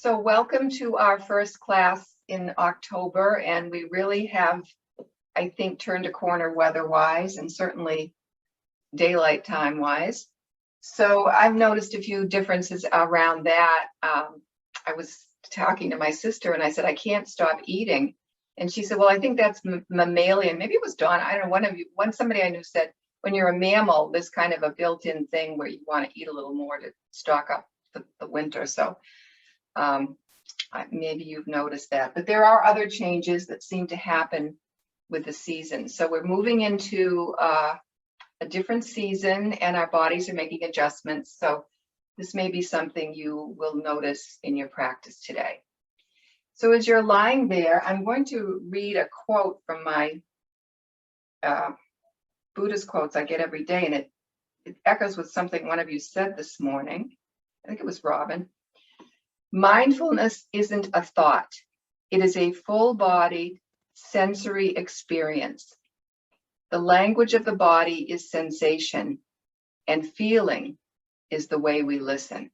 So welcome to our first class in October, and we really have, I think, turned a corner weather-wise and certainly daylight time-wise. So I've noticed a few differences around that. I was talking to my sister and I said, I can't stop eating. And she said, well, I think that's mammalian. Maybe it was Dawn. I don't know, somebody I knew said, when you're a mammal, there's kind of a built-in thing where you want to eat a little more to stock up the winter. So maybe you've noticed that, but there are other changes that seem to happen with the season. So we're moving into a different season and our bodies are making adjustments. So this may be something you will notice in your practice today. So as you're lying there, I'm going to read a quote from my Buddhist quotes I get every day, and it echoes with something one of you said this morning. I think it was Robin. Mindfulness isn't a thought. It is a full-bodied sensory experience. The language of the body is sensation, and feeling is the way we listen.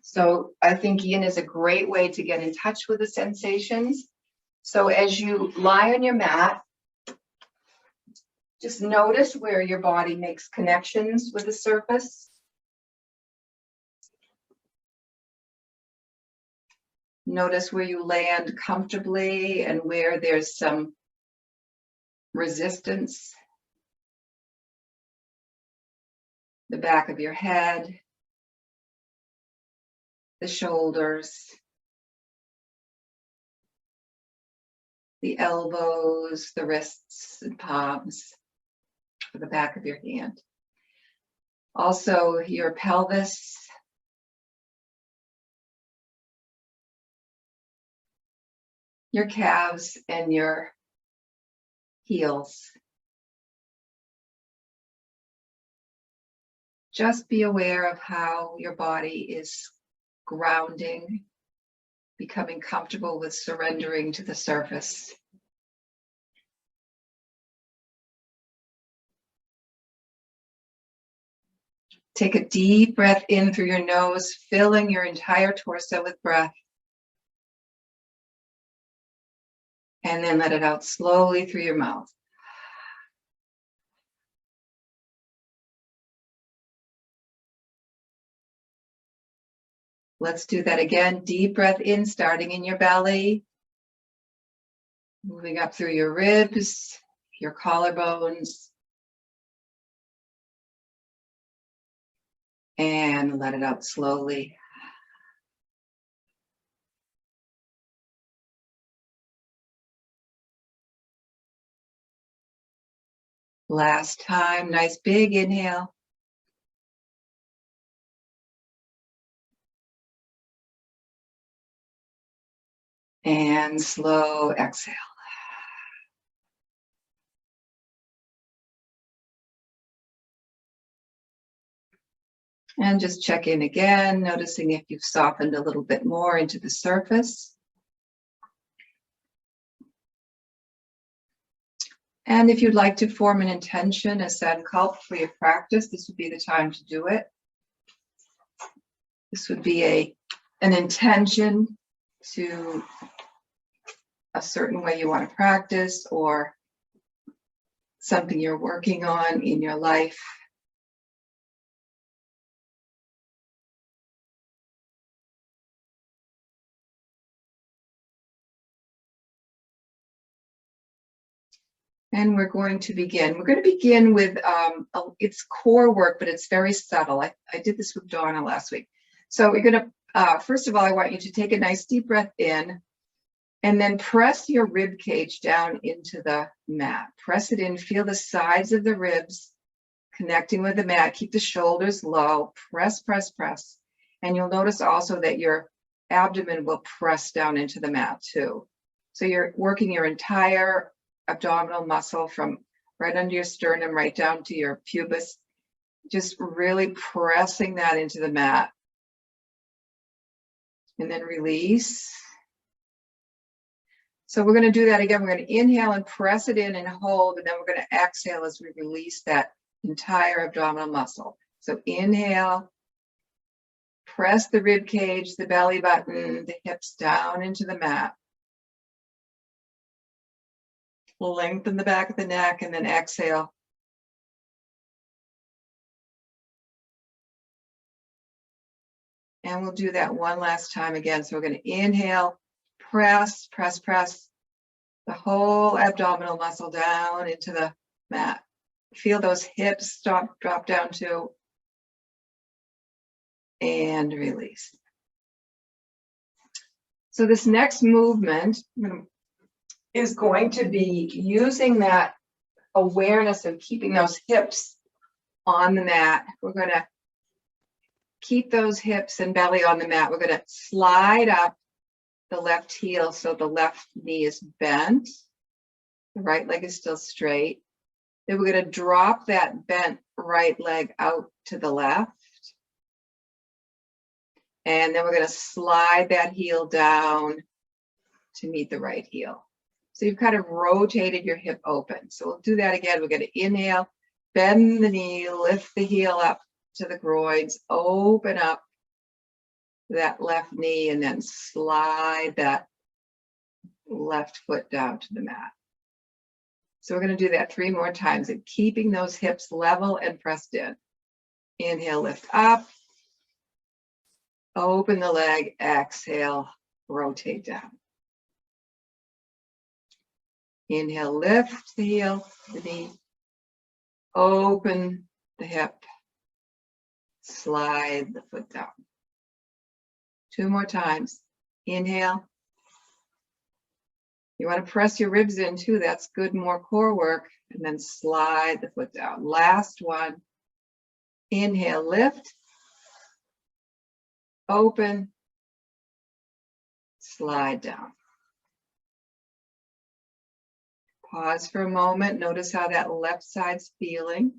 So I think yin is a great way to get in touch with the sensations. So as you lie on your mat, just notice where your body makes connections with the surface. Notice where you land comfortably and where there's some resistance. The back of your head, the shoulders, the elbows, the wrists and palms, the back of your hand. Also your pelvis, your calves and your heels. Just be aware of how your body is grounding, becoming comfortable with surrendering to the surface. Take a deep breath in through your nose, filling your entire torso with breath. And then let it out slowly through your mouth. Let's do that again. Deep breath in, starting in your belly. Moving up through your ribs, your collarbones. And let it out slowly. Last time, nice big inhale. And slow exhale. And just check in again, noticing if you've softened a little bit more into the surface. And if you'd like to form an intention, a sankalp for your practice, this would be the time to do it. This would be an intention to a certain way you want to practice or something you're working on in your life. And we're going to begin. We're going to begin with, it's core work, but it's very subtle. I did this with Donna last week. So we're going to, first of all, I want you to take a nice deep breath in and then press your rib cage down into the mat. Press it in, feel the sides of the ribs connecting with the mat. Keep the shoulders low, press, press, press. And you'll notice also that your abdomen will press down into the mat too. So you're working your entire abdominal muscle from right under your sternum, right down to your pubis, just really pressing that into the mat. And then release. So we're going to do that again. We're going to inhale and press it in and hold, and then we're going to exhale as we release that entire abdominal muscle. So inhale, Press the rib cage, the belly button, the hips down into the mat. Lengthen the back of the neck and then exhale. And we'll do that one last time again. So we're going to inhale, press, press, press the whole abdominal muscle down into the mat. Feel those hips drop down too. And release. So this next movement is going to be using that awareness of keeping those hips on the mat. We're going to keep those hips and belly on the mat. We're going to slide up the left heel so the left knee is bent. The right leg is still straight. Then we're going to drop that bent right leg out to the left. And then we're going to slide that heel down to meet the right heel. So you've kind of rotated your hip open. So we'll do that again. We're going to inhale, bend the knee, lift the heel up to the groins, open up that left knee, and then slide that left foot down to the mat. So we're going to do that 3 more times and keeping those hips level and pressed in. Inhale, lift up, open the leg, exhale, rotate down. Inhale, lift the heel, the knee, open the hip, slide the foot down. 2 more times. Inhale. You want to press your ribs in too. That's good, more core work. And then slide the foot down. Last one. Inhale, lift. Open. Slide down. Pause for a moment. Notice how that left side's feeling.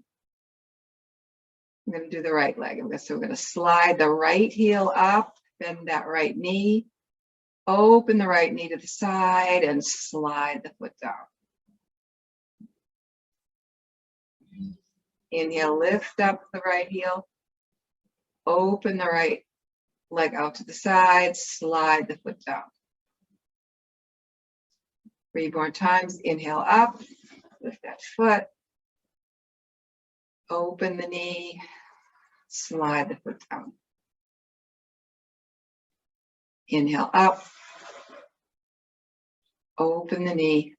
I'm going to do the right leg. So we're going to slide the right heel up, bend that right knee, open the right knee to the side, and slide the foot down. Inhale, lift up the right heel, open the right leg out to the side, slide the foot down. 3 more times. Inhale up, lift that foot, open the knee, slide the foot down. Inhale up, open the knee,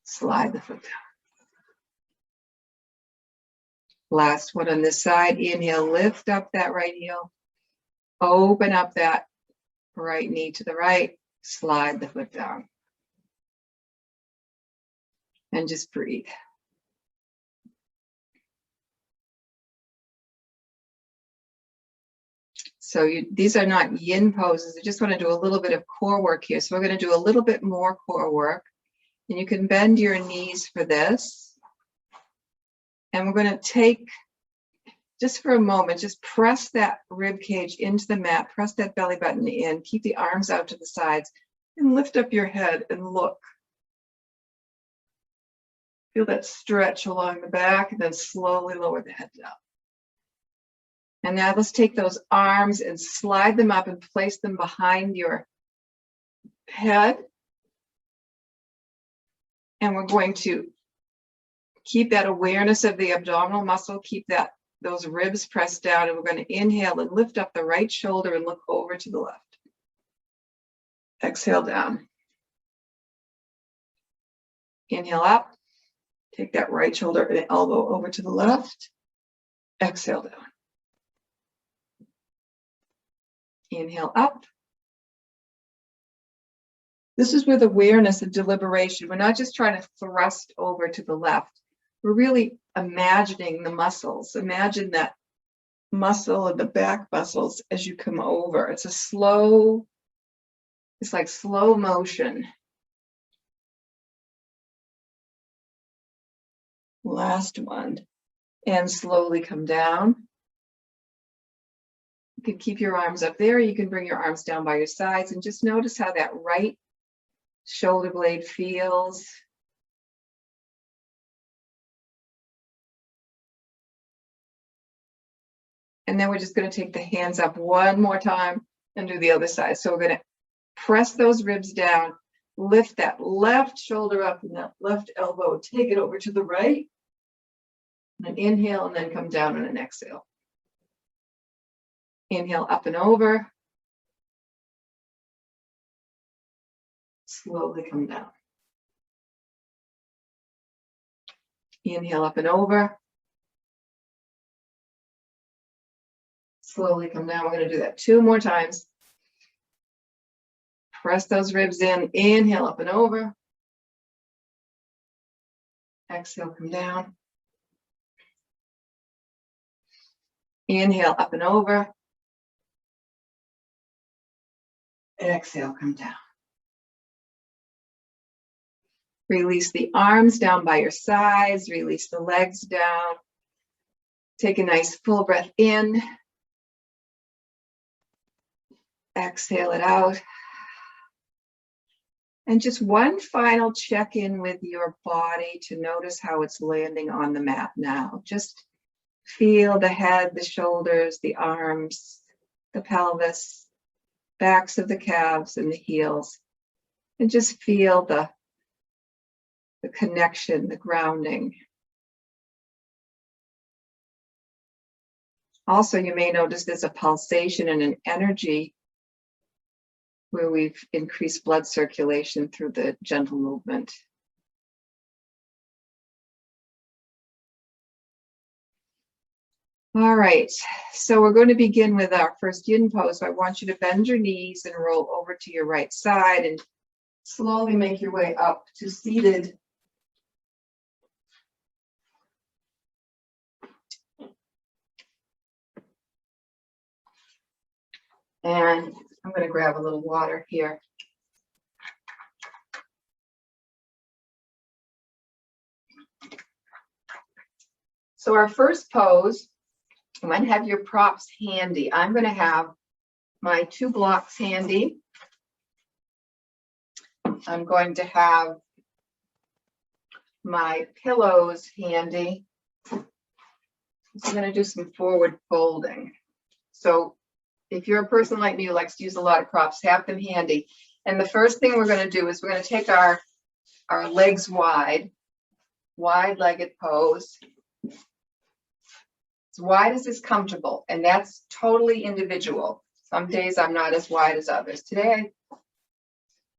slide the foot down. Last one on this side. Inhale, lift up that right heel, open up that right knee to the right, slide the foot down. And just breathe. So these are not yin poses. I just want to do a little bit of core work here. So we're going to do a little bit more core work. And you can bend your knees for this. And we're going to take, just for a moment, just press that rib cage into the mat, press that belly button in, keep the arms out to the sides, and lift up your head and look. Feel that stretch along the back, and then slowly lower the head down. And now let's take those arms and slide them up and place them behind your head. And we're going to keep that awareness of the abdominal muscle, keep those ribs pressed down, and we're going to inhale and lift up the right shoulder and look over to the left. Exhale down. Inhale up. Take that right shoulder and elbow over to the left. Exhale down. Inhale up. This is with awareness and deliberation. We're not just trying to thrust over to the left. We're really imagining the muscles. Imagine that muscle and the back muscles as you come over. It's like slow motion. Last one. And slowly come down. You can keep your arms up there. You can bring your arms down by your sides and just notice how that right shoulder blade feels. And then we're just going to take the hands up one more time and do the other side. So we're going to press those ribs down, lift that left shoulder up and that left elbow, take it over to the right. And then inhale and then come down on an exhale. Inhale up and over. Slowly come down. Inhale up and over. Slowly come down. We're going to do that 2 more times. Press those ribs in. Inhale up and over. Exhale, come down. Inhale up and over. Exhale, come down. Release the arms down by your sides. Release the legs down. Take a nice full breath in. Exhale it out. And just one final check-in with your body to notice how it's landing on the mat now. Just feel the head, the shoulders, the arms, the pelvis, backs of the calves and the heels. And just feel the connection, the grounding. Also, you may notice there's a pulsation and an energy where we've increased blood circulation through the gentle movement. All right, so we're going to begin with our first yin pose. So I want you to bend your knees and roll over to your right side and slowly make your way up to seated. And I'm going to grab a little water here. So our first pose, you might have your props handy. I'm going to have my 2 blocks handy. I'm going to have my pillows handy. So I'm going to do some forward folding. So if you're a person like me who likes to use a lot of props, have them handy. And the first thing we're going to do is we're going to take our legs wide-legged pose. As wide as is comfortable, and that's totally individual. Some days I'm not as wide as others. Today, I'm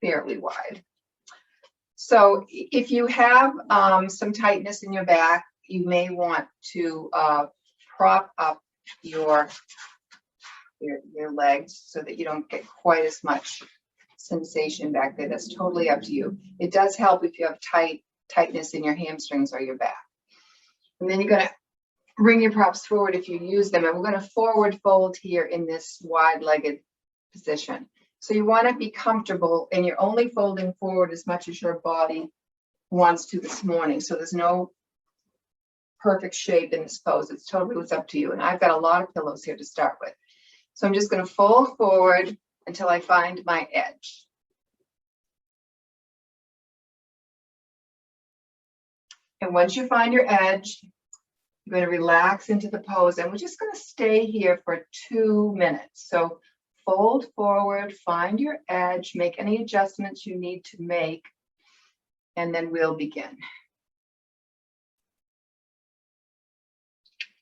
fairly wide. So if you have some tightness in your back, you may want to prop up your legs so that you don't get quite as much sensation back there. That's totally up to you. It does help if you have tightness in your hamstrings or your back. And then you're going to bring your props forward if you use them. And we're going to forward fold here in this wide-legged position. So you want to be comfortable, and you're only folding forward as much as your body wants to this morning. So there's no perfect shape in this pose. It's totally what's up to you. And I've got a lot of pillows here to start with. So I'm just going to fold forward until I find my edge. And once you find your edge, you're going to relax into the pose, and we're just going to stay here for 2 minutes. So fold forward, find your edge, make any adjustments you need to make, and then we'll begin.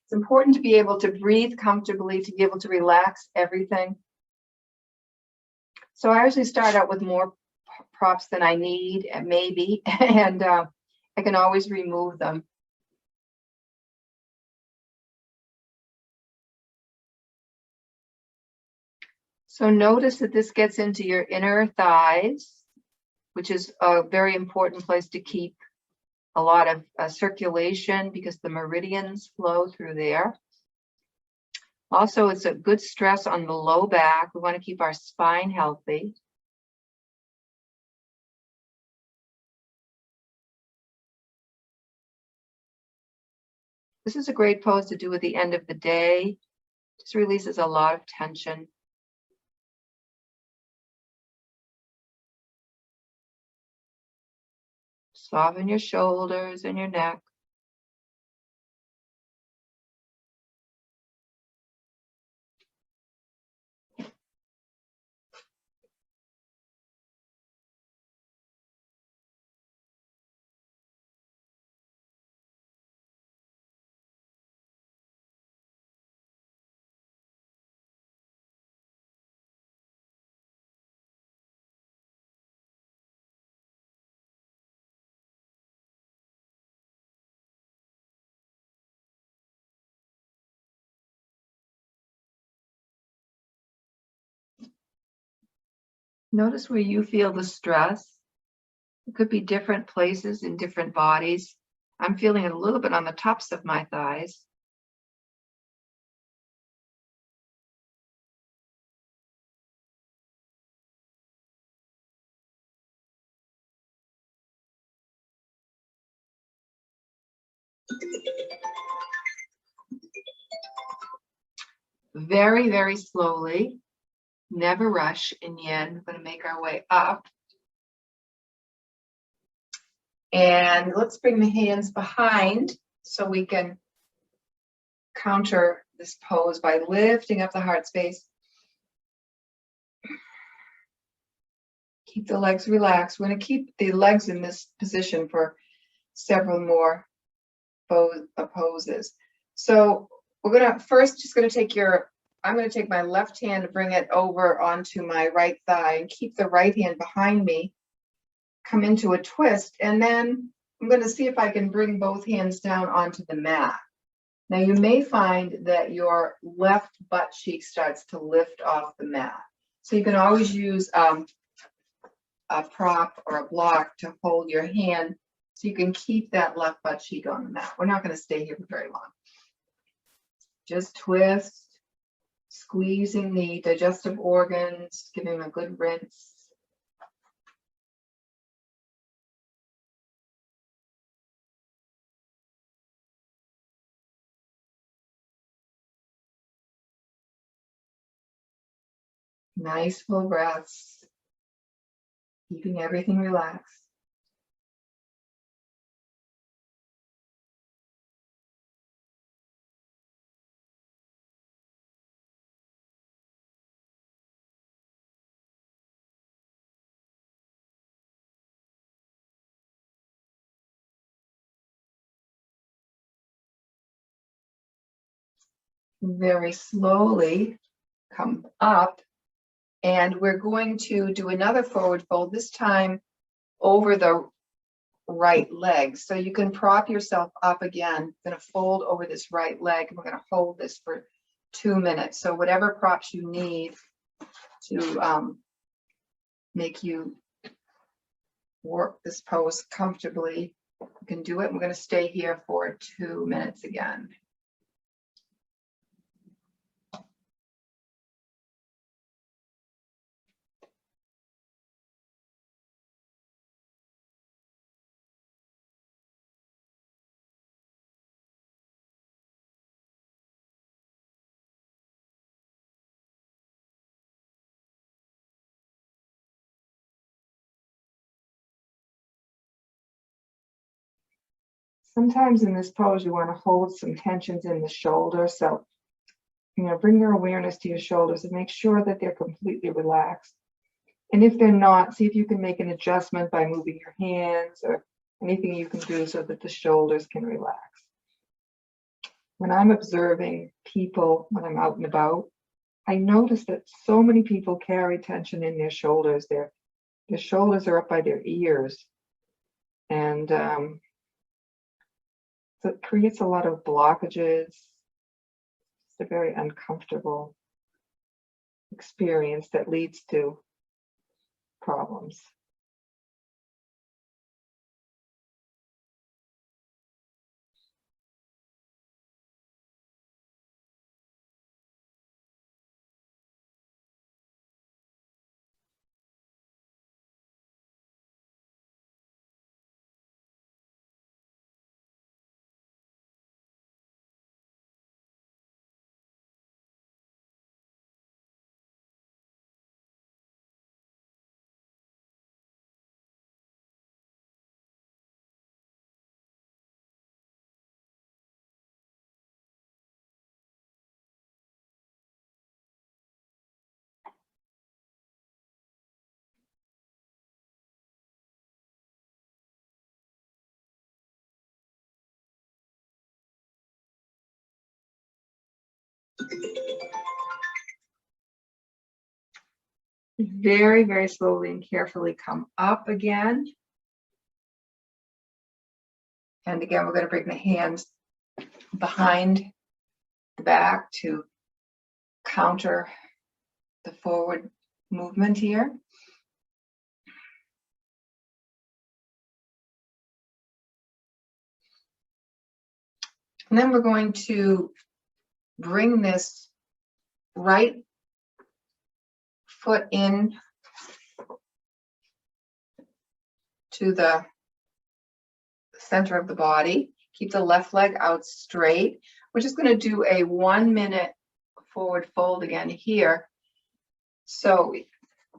It's important to be able to breathe comfortably, to be able to relax everything. So I usually start out with more props than I need, maybe, and I can always remove them. So notice that this gets into your inner thighs, which is a very important place to keep a lot of circulation because the meridians flow through there. Also, it's a good stress on the low back. We want to keep our spine healthy. This is a great pose to do at the end of the day. Just releases a lot of tension. Soften your shoulders and your neck. Notice where you feel the stress. It could be different places in different bodies. I'm feeling it a little bit on the tops of my thighs. Very, very slowly, never rush in yin. We're going to make our way up. And let's bring the hands behind so we can counter this pose by lifting up the heart space. Keep the legs relaxed. We're going to keep the legs in this position for several more poses. So we're going to first just going to take I'm going to take my left hand and bring it over onto my right thigh and keep the right hand behind me, come into a twist, and then I'm going to see if I can bring both hands down onto the mat. Now you may find that your left butt cheek starts to lift off the mat. So you can always use a prop or a block to hold your hand so you can keep that left butt cheek on the mat. We're not going to stay here for very long. Just twist, squeezing the digestive organs, giving them a good rinse. Nice full breaths, keeping everything relaxed. Very slowly come up, and we're going to do another forward fold, this time over the right leg. So you can prop yourself up again. I'm going to fold over this right leg, and we're going to hold this for 2 minutes. So whatever props you need to make you work this pose comfortably, you can do it. We're going to stay here for 2 minutes again. Sometimes in this pose, you want to hold some tensions in the shoulder. So, bring your awareness to your shoulders and make sure that they're completely relaxed. And if they're not, see if you can make an adjustment by moving your hands or anything you can do so that the shoulders can relax. When I'm observing people, when I'm out and about, I notice that so many people carry tension in their shoulders. Their shoulders are up by their ears. And so it creates a lot of blockages. It's a very uncomfortable experience that leads to problems. Very, very slowly and carefully come up again. And again, we're going to bring the hands behind the back to counter the forward movement here. And then we're going to bring this right foot in to the center of the body. Keep the left leg out straight. We're just going to do a 1 minute forward fold again here. So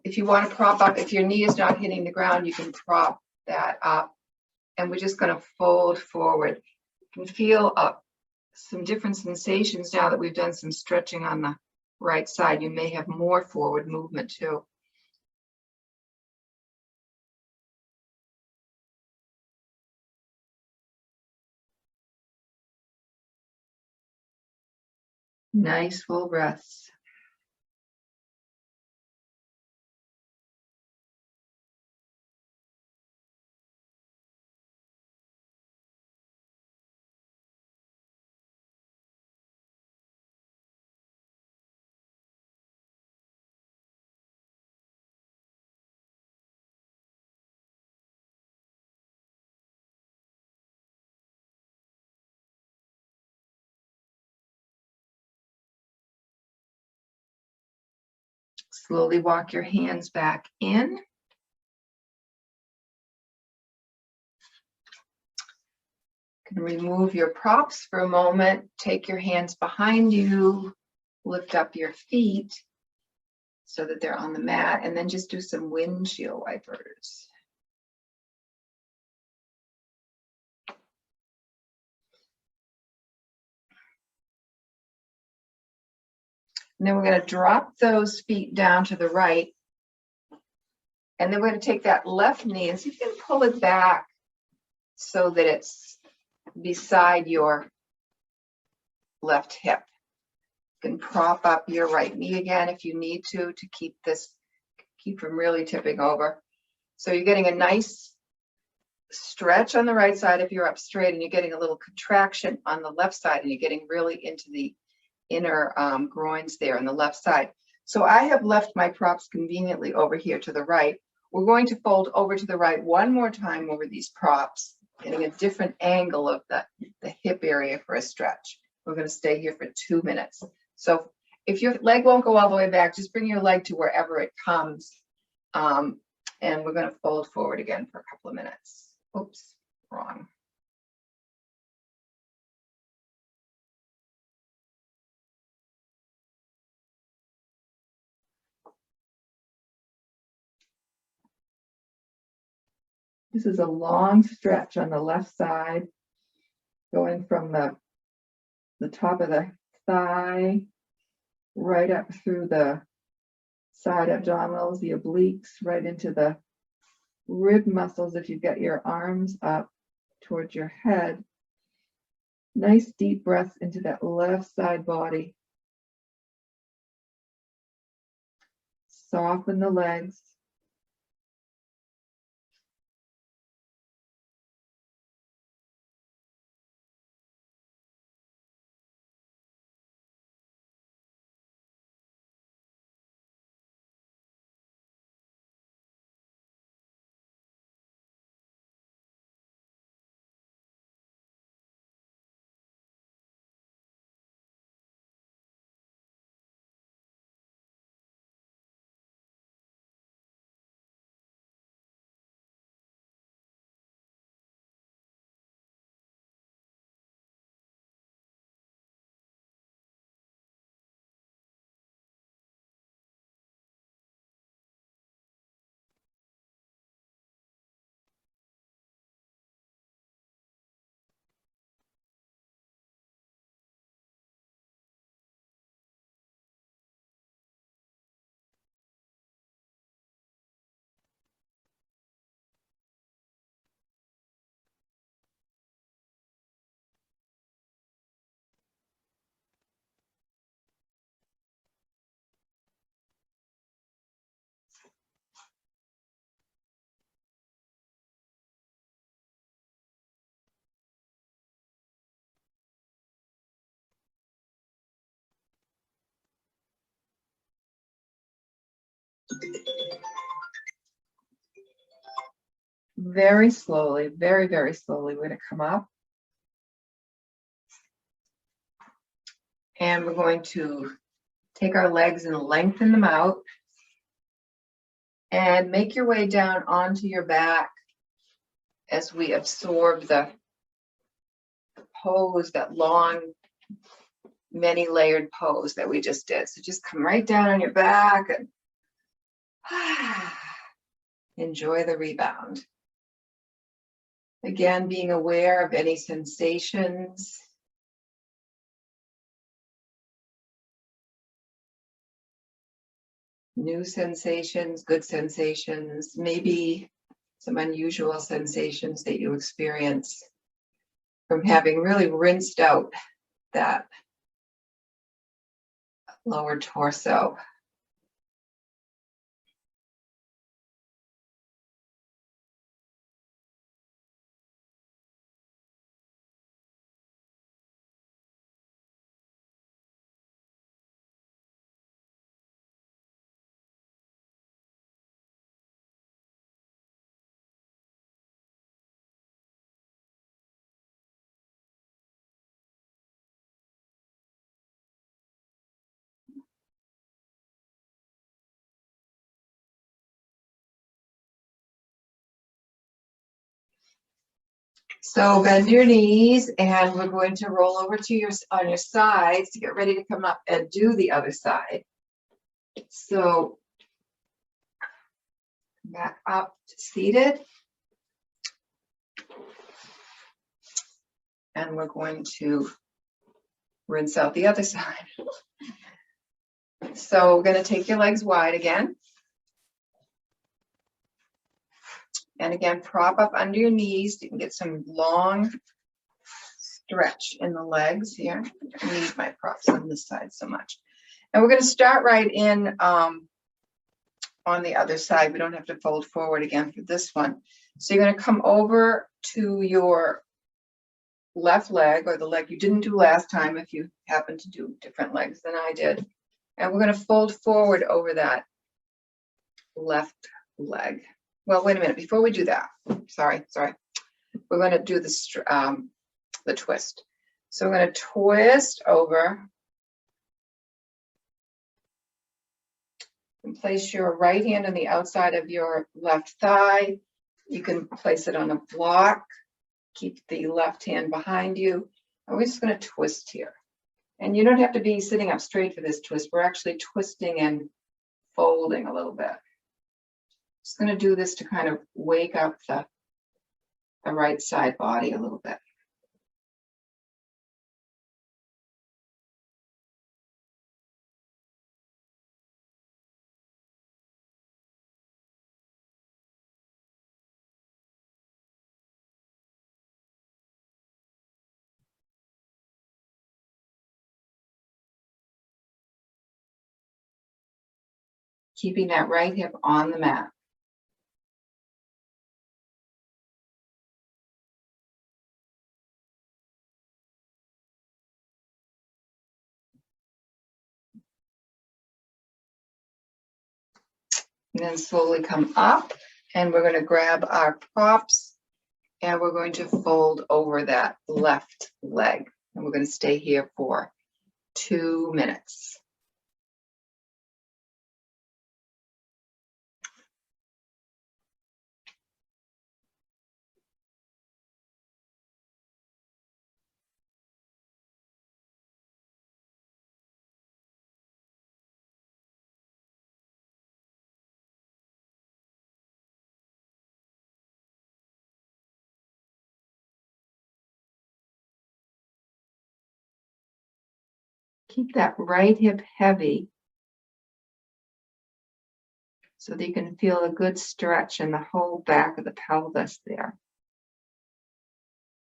if you want to prop up, if your knee is not hitting the ground, you can prop that up. And we're just going to fold forward. You can feel some different sensations now that we've done some stretching on the right side. You may have more forward movement too. Nice full breaths. Slowly walk your hands back in. You can remove your props for a moment. Take your hands behind you. Lift up your feet so that they're on the mat, and then just do some windshield wipers. And then we're going to drop those feet down to the right. And then we're going to take that left knee and see if you can pull it back so that it's beside your left hip. You can prop up your right knee again if you need to keep from really tipping over. So you're getting a nice stretch on the right side if you're up straight, and you're getting a little contraction on the left side, and you're getting really into the inner groins there on the left side. So I have left my props conveniently over here to the right. We're going to fold over to the right one more time over these props, getting a different angle of the hip area for a stretch. We're going to stay here for 2 minutes. So if your leg won't go all the way back, just bring your leg to wherever it comes. And we're going to fold forward again for a couple of minutes. Oops, wrong. This is a long stretch on the left side, going from the top of the thigh right up through the side abdominals, the obliques, right into the rib muscles if you've got your arms up towards your head. Nice deep breaths into that left side body. Soften the legs. Very slowly, very, very slowly, we're going to come up. And we're going to take our legs and lengthen them out and make your way down onto your back as we absorb the pose, that long, many layered pose that we just did. So just come right down on your back and enjoy the rebound. Again, being aware of any sensations. New sensations, good sensations, maybe some unusual sensations that you experience from having really rinsed out that lower torso. So bend your knees and we're going to roll over to on your sides to get ready to come up and do the other side. So back up to seated. And we're going to rinse out the other side. So we're going to take your legs wide again. And again, prop up under your knees. You can get some long stretch in the legs here. I don't need my props on this side so much. And we're going to start right in on the other side. We don't have to fold forward again for this one. So you're going to come over to your left leg, or the leg you didn't do last time if you happen to do different legs than I did. And we're going to fold forward over that left leg. Well, wait a minute, before we do that, sorry. We're going to do the twist. So we're going to twist over and place your right hand on the outside of your left thigh. You can place it on a block. Keep the left hand behind you. And we're just going to twist here. And you don't have to be sitting up straight for this twist. We're actually twisting and folding a little bit. Just going to do this to kind of wake up the right side body a little bit. Keeping that right hip on the mat. And then slowly come up, and we're going to grab our props and we're going to fold over that left leg. And we're going to stay here for 2 minutes. Keep that right hip heavy so that you can feel a good stretch in the whole back of the pelvis there.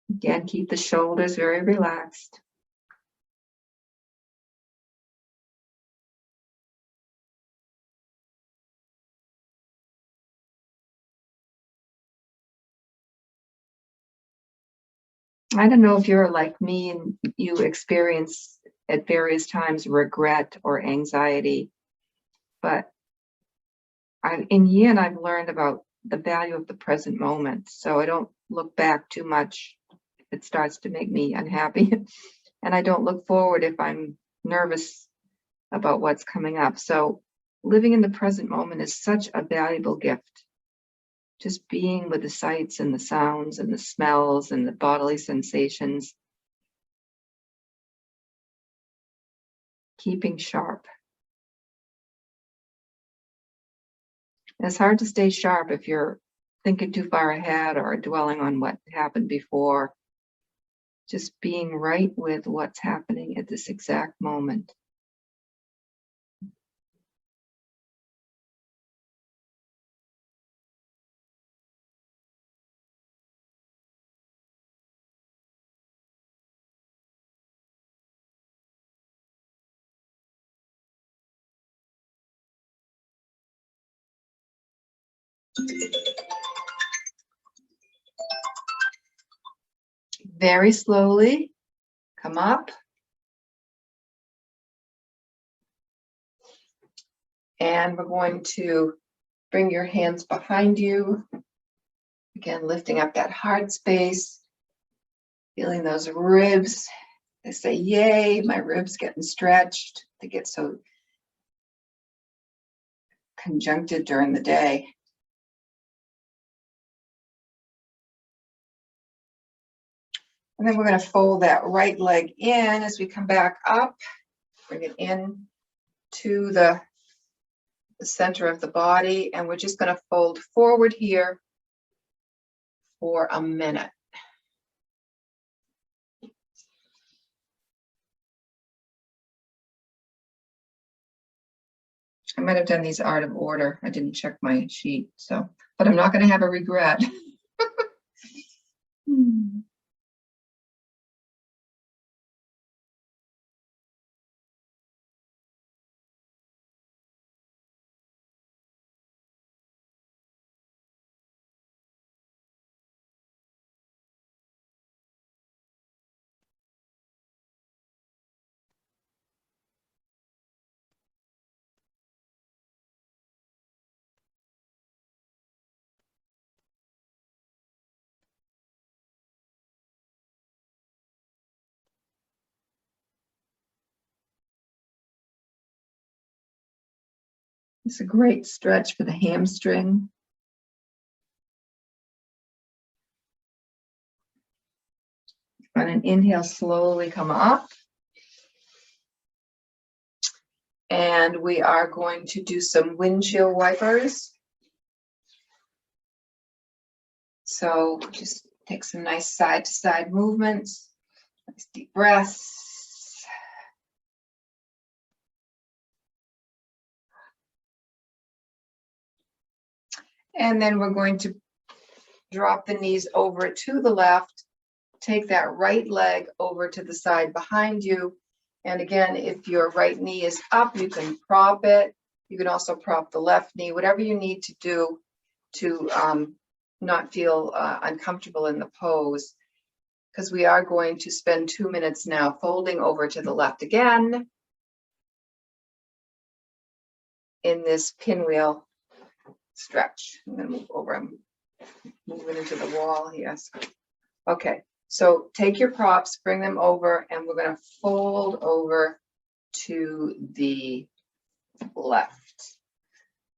Again, keep the shoulders very relaxed. I don't know if you're like me and you experience at various times regret or anxiety, but in Yin, I've learned about the value of the present moment. So I don't look back too much if it starts to make me unhappy. And I don't look forward if I'm nervous about what's coming up. So living in the present moment is such a valuable gift. Just being with the sights and the sounds and the smells and the bodily sensations. Keeping sharp. And it's hard to stay sharp if you're thinking too far ahead or dwelling on what happened before. Just being right with what's happening at this exact moment. Very slowly, come up. And we're going to bring your hands behind you. Again, lifting up that heart space, feeling those ribs. They say, yay, my ribs getting stretched. They get so conjuncted during the day. And then we're going to fold that right leg in as we come back up. Bring it in to the center of the body. And we're just going to fold forward here for a minute. I might have done these out of order. I didn't check my sheet, so, but I'm not going to have a regret. It's a great stretch for the hamstring. On an inhale, slowly come up. And we are going to do some windshield wipers. So just take some nice side-to-side movements. Nice deep breaths. And then we're going to drop the knees over to the left. Take that right leg over to the side behind you. And again, if your right knee is up, you can prop it. You can also prop the left knee, whatever you need to do to not feel uncomfortable in the pose. Because we are going to spend 2 minutes now folding over to the left again in this pinwheel stretch. I'm going to move over. I'm moving into the wall. Yes. Okay. So take your props, bring them over, and we're going to fold over to the left.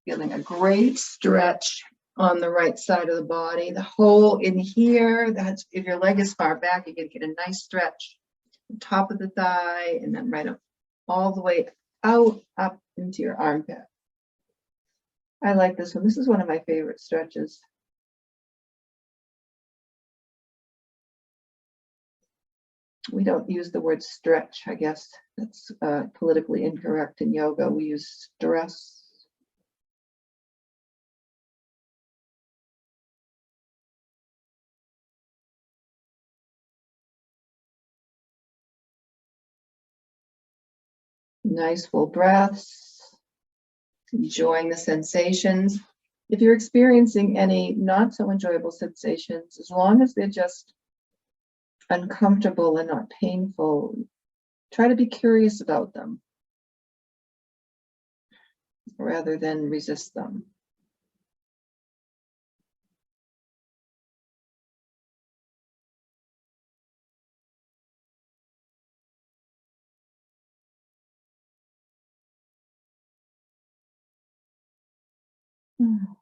Feeling a great stretch on the right side of the body. The hole in here, that's if your leg is far back, you can get a nice stretch. The top of the thigh, and then right up all the way out, up into your armpit. I like this one. This is one of my favorite stretches. We don't use the word stretch, I guess. That's politically incorrect in yoga. We use stress. Nice full breaths. Enjoying the sensations. If you're experiencing any not so enjoyable sensations, as long as they're just uncomfortable and not painful, try to be curious about them rather than resist them. Mm.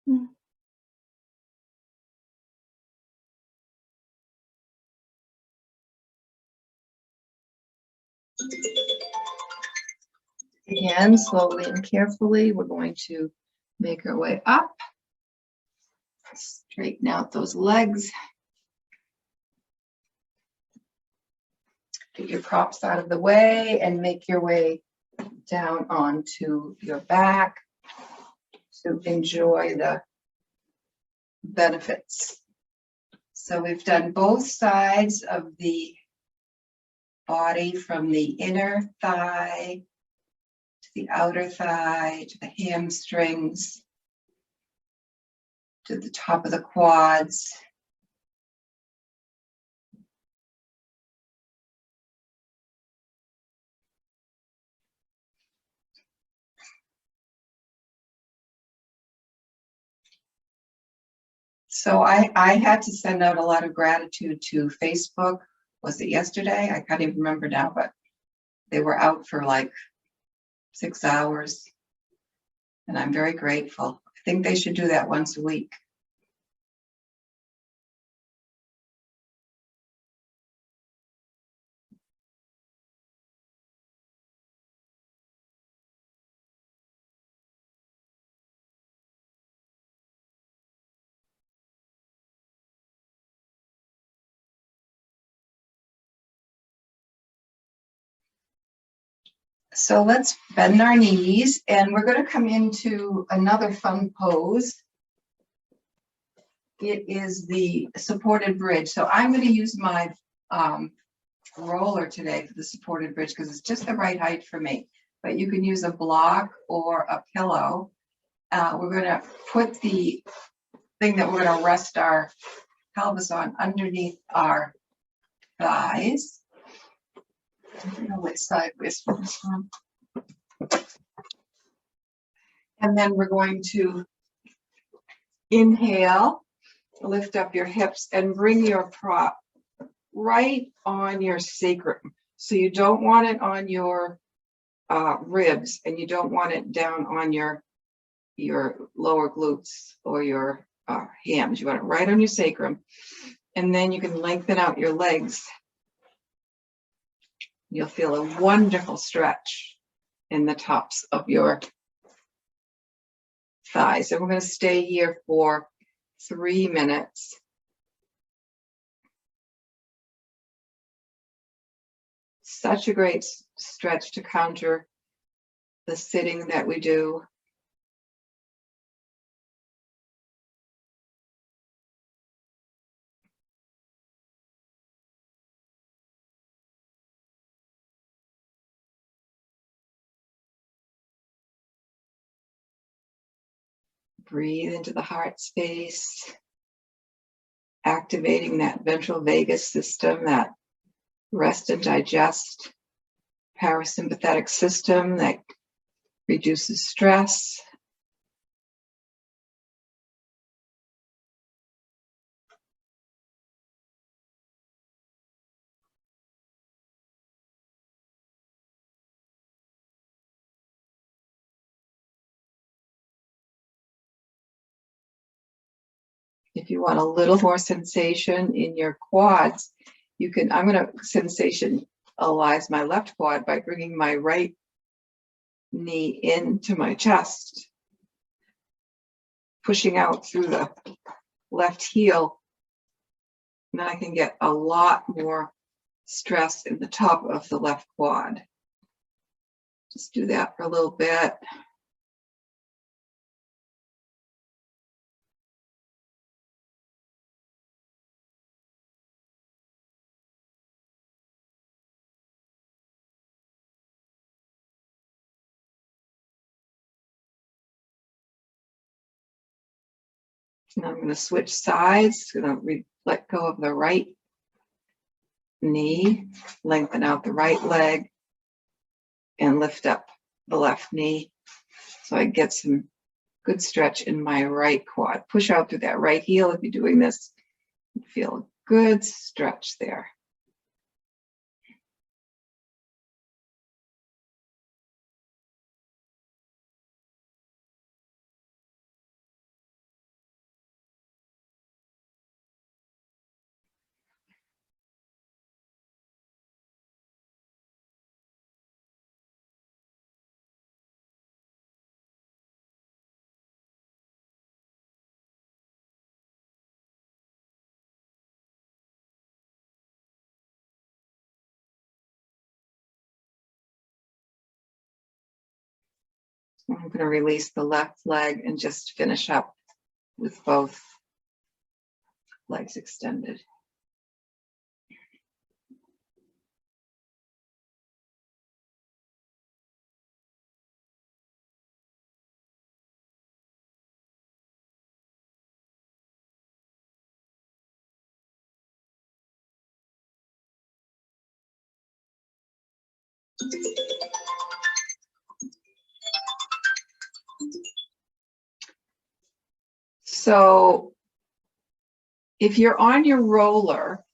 Mm. Again, slowly and carefully, we're going to make our way up. Straighten out those legs. Get your props out of the way and make your way down onto your back to enjoy the benefits. So we've done both sides of the body, from the inner thigh to the outer thigh to the hamstrings to the top of the quads. So I had to send out a lot of gratitude to Facebook. Was it yesterday? I can't even remember now, but they were out for like 6 hours. And I'm very grateful. I think they should do that once a week. So let's bend our knees, and we're going to come into another fun pose. It is the supported bridge. So I'm going to use my roller today for the supported bridge because it's just the right height for me. But you can use a block or a pillow. We're going to put the thing that we're going to rest our pelvis on underneath our thighs. I'm going to lay sideways for this one. And then we're going to inhale, lift up your hips, and bring your prop right on your sacrum. So you don't want it on your ribs, and you don't want it down on your lower glutes or your hams. You want it right on your sacrum. And then you can lengthen out your legs. You'll feel a wonderful stretch in the tops of your thighs. And we're going to stay here for 3 minutes. Such a great stretch to counter the sitting that we do. Breathe into the heart space, activating that ventral vagus system, that rest and digest parasympathetic system that reduces stress. If you want a little more sensation in your quads, you can, I'm going to sensationalize my left quad by bringing my right knee into my chest, pushing out through the left heel. And then I can get a lot more stress in the top of the left quad. Just do that for a little bit. Now I'm going to switch sides. Going to let go of the right knee, lengthen out the right leg, and lift up the left knee so I get some good stretch in my right quad. Push out through that right heel if you're doing this. Feel a good stretch there. I'm going to release the left leg and just finish up with both legs extended. So if you're on your roller,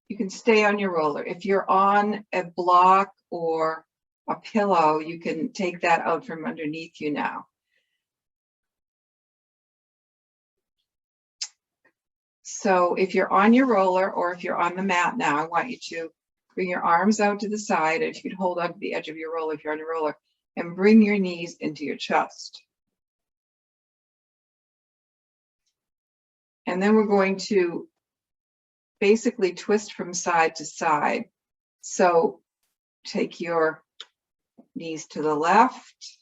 you can stay on your roller. If you're on a block or a pillow, you can take that out from underneath you now. So if you're on your roller or if you're on the mat now, I want you to bring your arms out to the side. And if you could hold on to the edge of your roller if you're on your roller, and bring your knees into your chest. And then we're going to basically twist from side to side. So take your knees to the left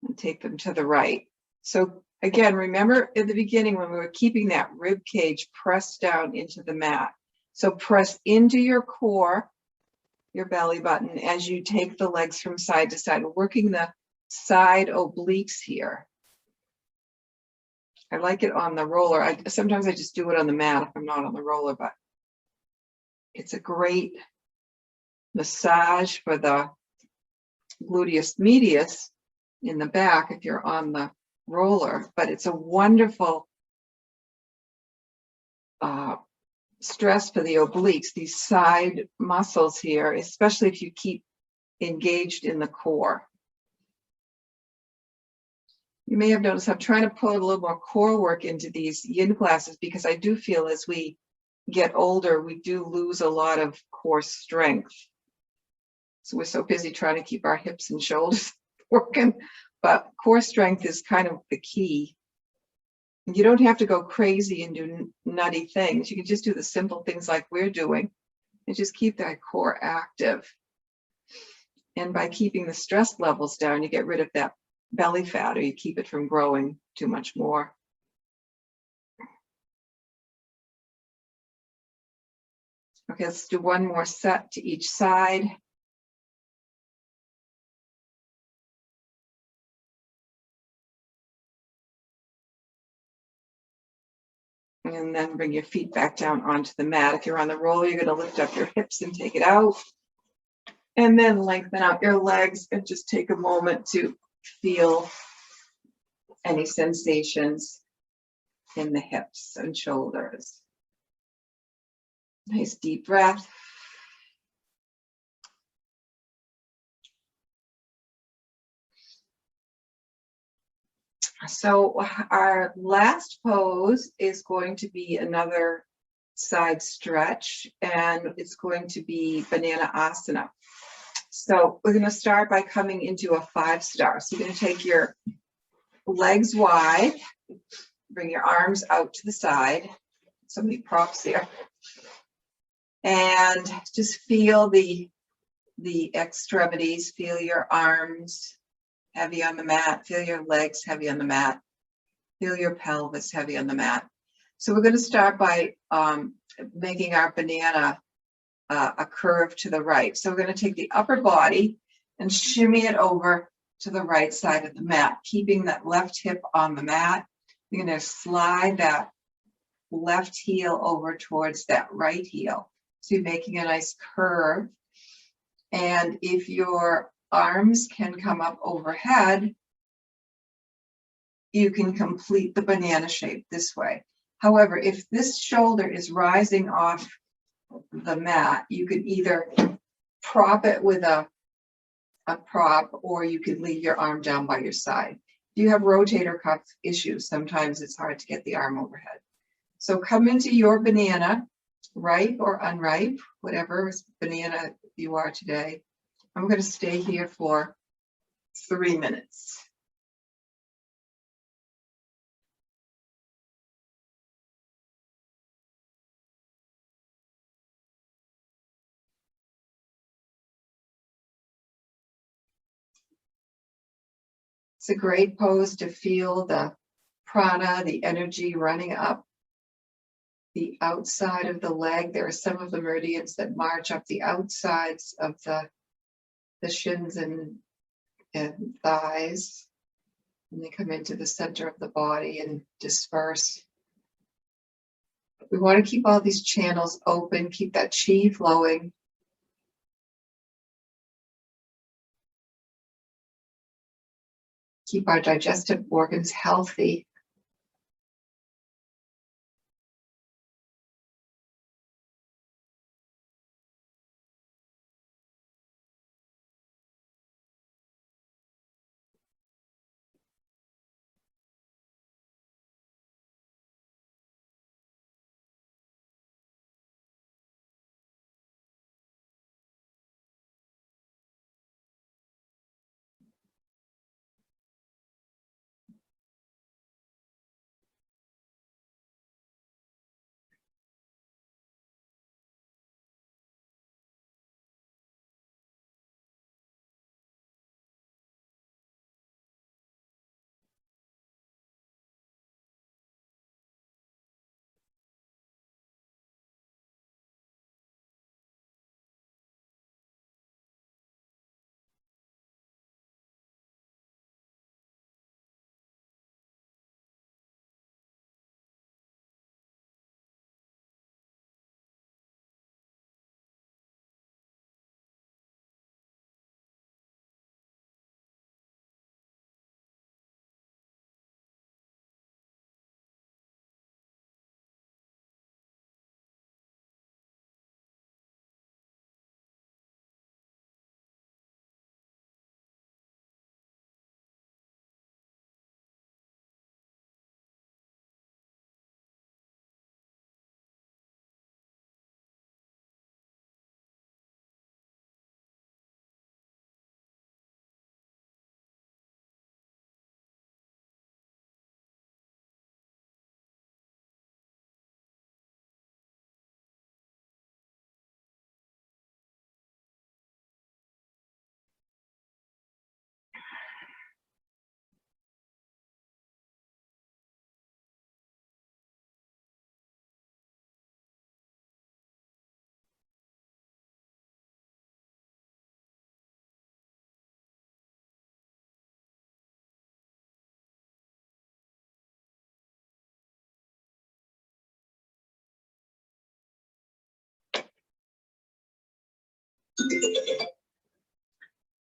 and take them to the right. So again, remember in the beginning when we were keeping that rib cage pressed down into the mat. So press into your core, your belly button, as you take the legs from side to side, working the side obliques here. I like it on the roller. Sometimes I just do it on the mat if I'm not on the roller, but it's a great massage for the gluteus medius in the back if you're on the roller, but it's a wonderful stress for the obliques, these side muscles here, especially if you keep engaged in the core. You may have noticed I'm trying to put a little more core work into these yin classes because I do feel as we get older, we do lose a lot of core strength. So we're so busy trying to keep our hips and shoulders working, but core strength is kind of the key. You don't have to go crazy and do nutty things. You can just do the simple things like we're doing and just keep that core active. And by keeping the stress levels down, you get rid of that belly fat, or you keep it from growing too much more. Okay, let's do one more set to each side. And then bring your feet back down onto the mat. If you're on the roller, you're going to lift up your hips and take it out. And then lengthen out your legs and just take a moment to feel any sensations in the hips and shoulders. Nice deep breath. So our last pose is going to be another side stretch, and it's going to be Banana Asana. So we're going to start by coming into a 5-star. So you're going to take your legs wide, bring your arms out to the side. So many props here. And just feel the extremities, feel your arms heavy on the mat, feel your legs heavy on the mat, feel your pelvis heavy on the mat. So we're going to start by making our banana a curve to the right. So we're going to take the upper body and shimmy it over to the right side of the mat, keeping that left hip on the mat You're going to slide that left heel over towards that right heel. So you're making a nice curve. And if your arms can come up overhead, you can complete the banana shape this way. However, if this shoulder is rising off the mat, you could either prop it with a prop, or you could leave your arm down by your side. If you have rotator cuff issues, sometimes it's hard to get the arm overhead. So come into your banana, ripe or unripe, whatever banana you are today. I'm going to stay here for 3 minutes. It's a great pose to feel the prana, the energy running up the outside of the leg. There are some of the meridians that march up the outsides of the shins and thighs, and they come into the center of the body and disperse. We want to keep all these channels open, keep that chi flowing. Keep our digestive organs healthy.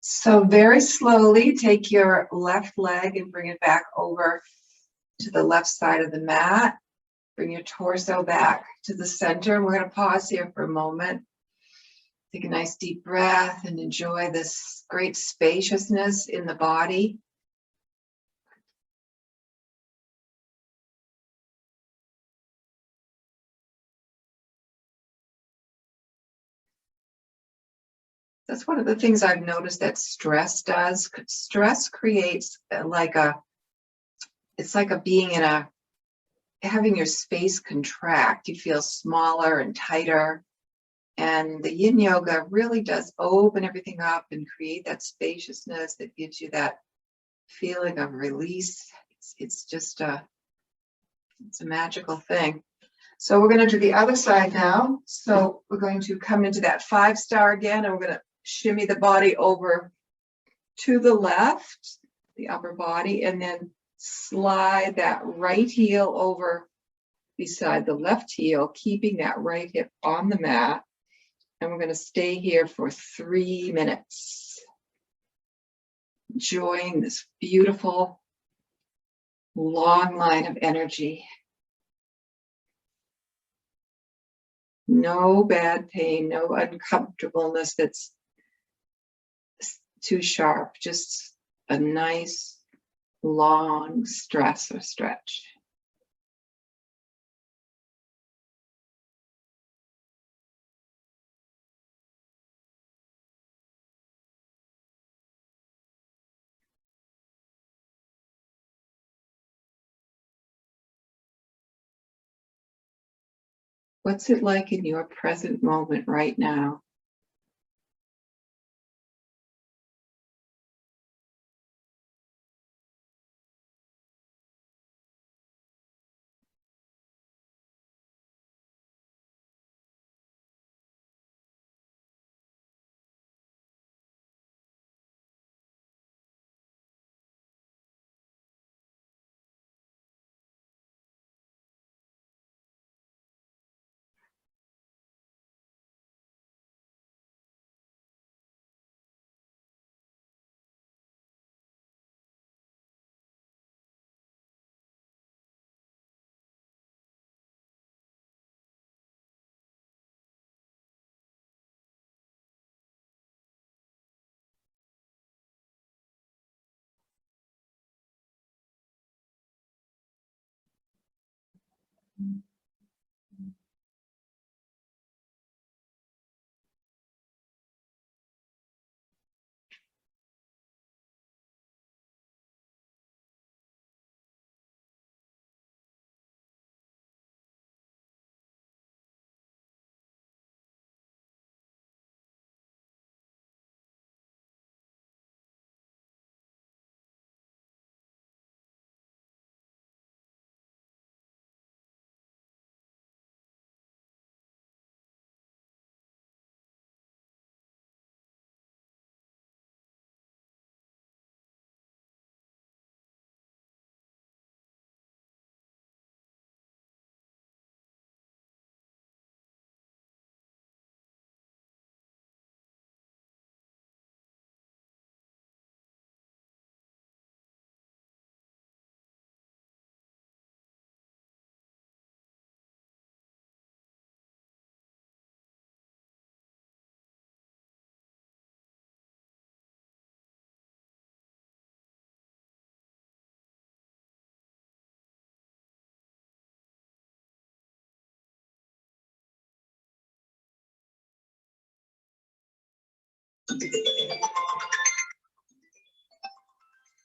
So very slowly take your left leg and bring it back over to the left side of the mat. Bring your torso back to the center. We're going to pause here for a moment. Take a nice deep breath and enjoy this great spaciousness in the body. That's one of the things I've noticed that stress does. Stress creates it's like a being in having your space contract. You feel smaller and tighter. And the yin yoga really does open everything up and create that spaciousness that gives you that feeling of release. It's just it's a magical thing. So we're going to do the other side now. So we're going to come into that 5-star again, and we're going to shimmy the body over to the left, the upper body, and then slide that right heel over beside the left heel, keeping that right hip on the mat. And we're going to stay here for 3 minutes. Enjoying this beautiful long line of energy. No bad pain, no uncomfortableness that's too sharp, just a nice long stress or stretch. What's it like in your present moment right now?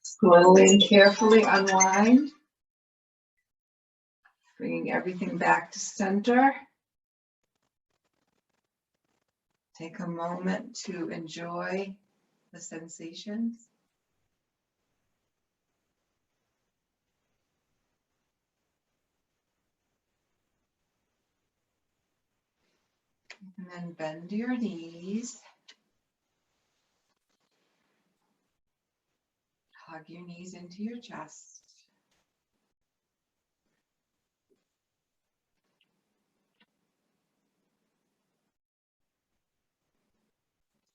Slowly and carefully unwind, bringing everything back to center. Take a moment to enjoy the sensations. And then bend your knees. Hug your knees into your chest.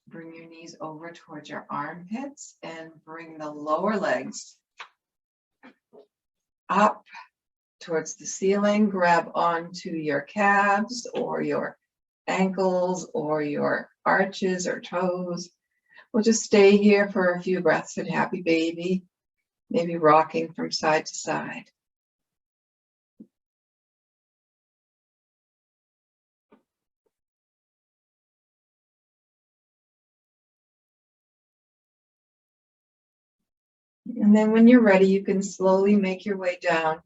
Bring your knees over towards your armpits and bring the lower legs up towards the ceiling. Grab onto your calves or your ankles or your arches or toes. We'll just stay here for a few breaths in Happy Baby, maybe rocking from side to side. And then when you're ready, you can slowly make your way down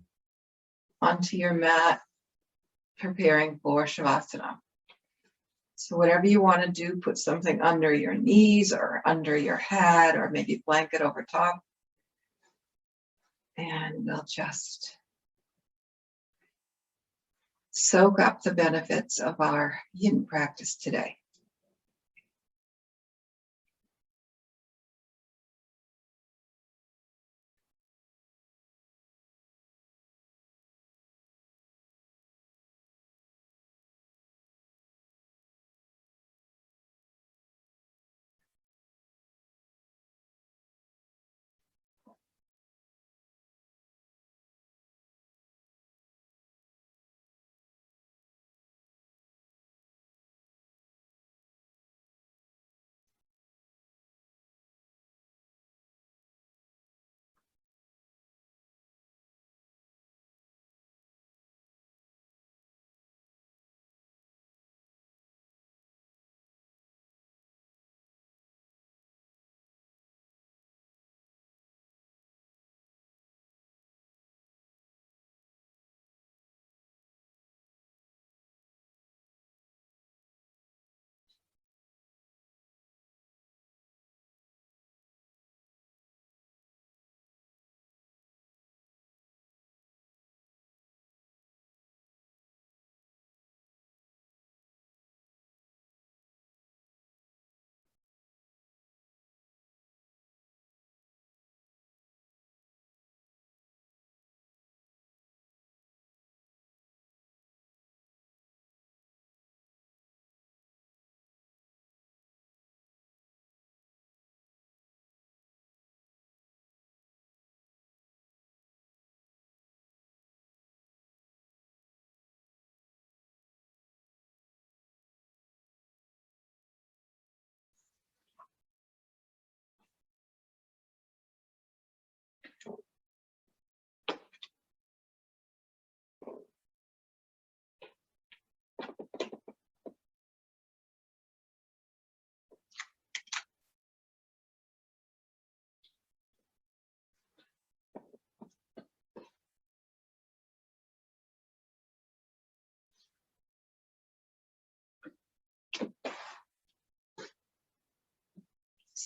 onto your mat, preparing for Shavasana. So whatever you want to do, put something under your knees or under your head or maybe blanket over top. And we'll just soak up the benefits of our yin practice today.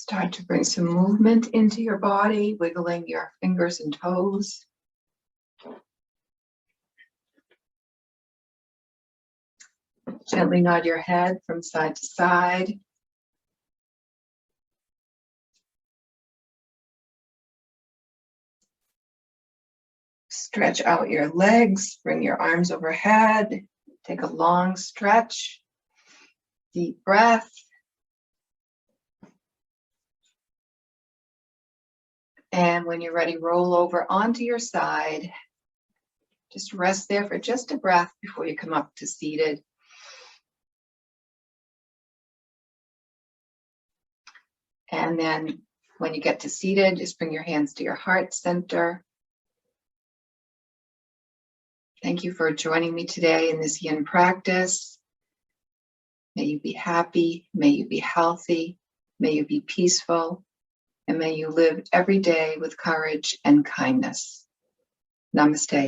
Start to bring some movement into your body, wiggling your fingers and toes. Gently nod your head from side to side. Stretch out your legs, bring your arms overhead. Take a long stretch. Deep breath. And when you're ready, roll over onto your side. Just rest there for just a breath before you come up to seated. And then when you get to seated, just bring your hands to your heart center. Thank you for joining me today in this yin practice. May you be happy, may you be healthy, may you be peaceful, and may you live every day with courage and kindness. Namaste.